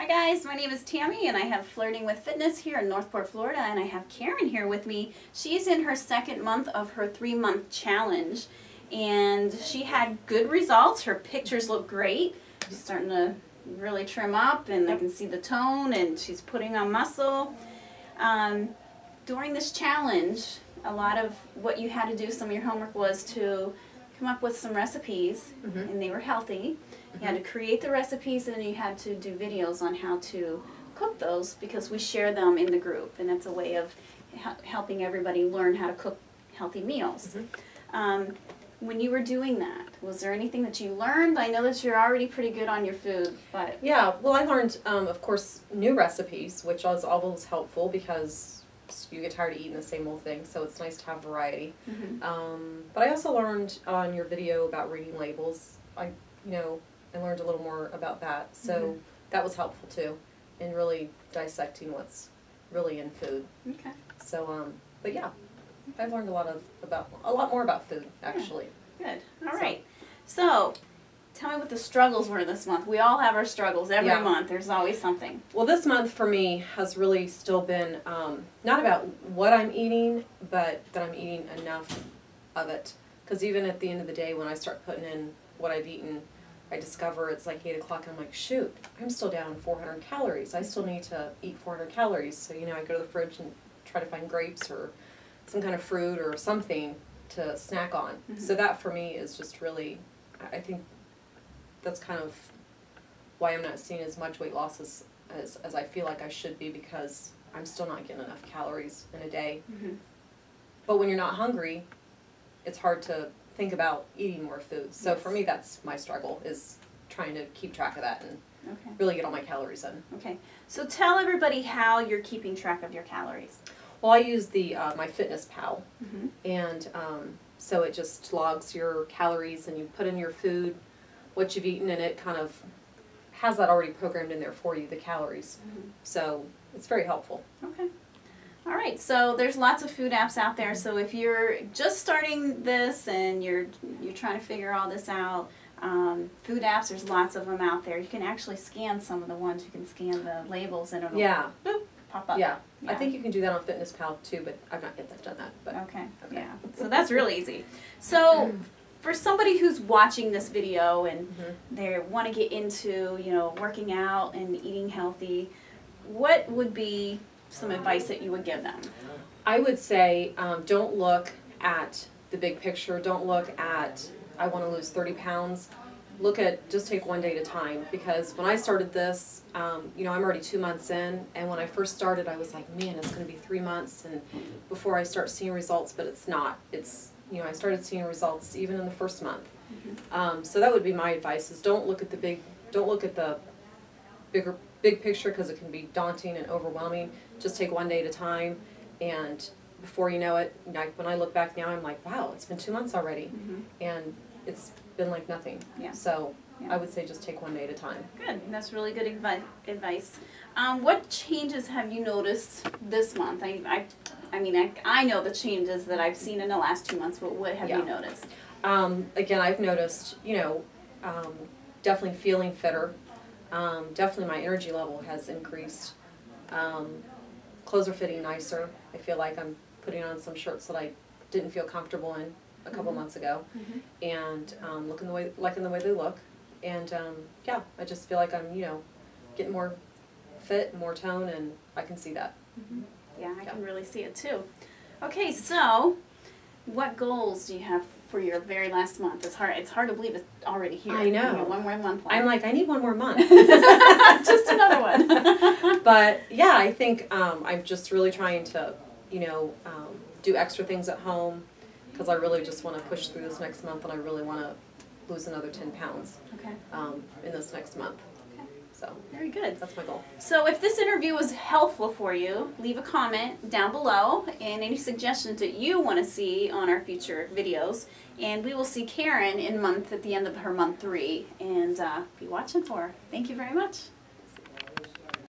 guys, my name is Tammy and I have Flirting with Fitness here in Northport, Florida, and I have Karen here with me. She's in her second month of her 3-month challenge and she had good results. Her pictures look great. She's starting to really trim up and I can see the tone and she's putting on muscle. During this challenge, a lot of what you had to do, some of your homework was to come up with some recipes and they were healthy. You had to create the recipes and then you had to do videos on how to cook those because we share them in the group and that's a way of helping everybody learn how to cook healthy meals. When you were doing that, was there anything that you learned? I know that you're already pretty good on your food, but... Yeah, well I learned, of course, new recipes, which is always helpful because you get tired of eating the same old thing, so it's nice to have variety. But I also learned on your video about reading labels. I learned a little more about that, so that was helpful too, in really dissecting what's really in food. Okay. So, but yeah, I've learned a lot more about food actually. Yeah. Good. All right. So, tell me what the struggles were this month. We all have our struggles every month. There's always something. Well, this month for me has really still been not about what I'm eating, but that I'm eating enough of it. Because even at the end of the day, when I start putting in what I've eaten, I discover it's like 8 o'clock and I'm like, shoot, I'm still down 400 calories. I still need to eat 400 calories. So, I go to the fridge and try to find grapes or some kind of fruit or something to snack on. So that for me is just really, I think that's kind of why I'm not seeing as much weight loss as I feel like I should be, because I'm still not getting enough calories in a day. But when you're not hungry, it's hard to think about eating more food. So for me, that's my struggle, is trying to keep track of that and really get all my calories in. Okay. So tell everybody how you're keeping track of your calories. Well, I use the MyFitnessPal, and so it just logs your calories and you put in your food, what you've eaten, and it kind of has that already programmed in there for you, the calories. So it's very helpful. Okay. All right, so there's lots of food apps out there. So if you're just starting this and you're trying to figure all this out, food apps, there's lots of them out there. You can actually scan some of the ones. You can scan the labels and it'll boop, pop up. Yeah, I think you can do that on FitnessPal too, but I've not yet done that. But okay. Yeah. So that's really easy. So for somebody who's watching this video and they want to get into working out and eating healthy, what would be some advice that you would give them? I would say don't look at the big picture. Don't look at, I want to lose 30 pounds. Look at, just take one day at a time, because when I started this, I'm already 2 months in, and when I first started I was like, man, it's going to be 3 months and before I start seeing results, but it's not. It's, I started seeing results even in the first month. So that would be my advice, is don't look at the big picture, because it can be daunting and overwhelming. Just take one day at a time, and before you know it, when I look back now, I'm like, wow, it's been 2 months already, and it's been like nothing. So I would say just take one day at a time. Good. That's really good advice. What changes have you noticed this month? I know the changes that I've seen in the last 2 months, but what have you noticed? Again, I've noticed, definitely feeling fitter. Definitely my energy level has increased. Clothes are fitting nicer. I feel like I'm putting on some shirts that I didn't feel comfortable in a couple months ago, and liking the way they look. And yeah, I just feel like I'm getting more fit, more tone, and I can see that. Yeah, I can really see it too. Okay, so what goals do you have for your very last month? It's hard to believe it's already here. I know. One more month left. I'm like, I need one more month. Just another one. But yeah, I think I'm just really trying to, do extra things at home, because I really just want to push through this next month, and I really want to lose another 10 pounds in this next month. So very good. That's my goal. So if this interview was helpful for you, leave a comment down below and any suggestions that you want to see on our future videos. And we will see Karen at the end of her month 3, and be watching for her. Thank you very much.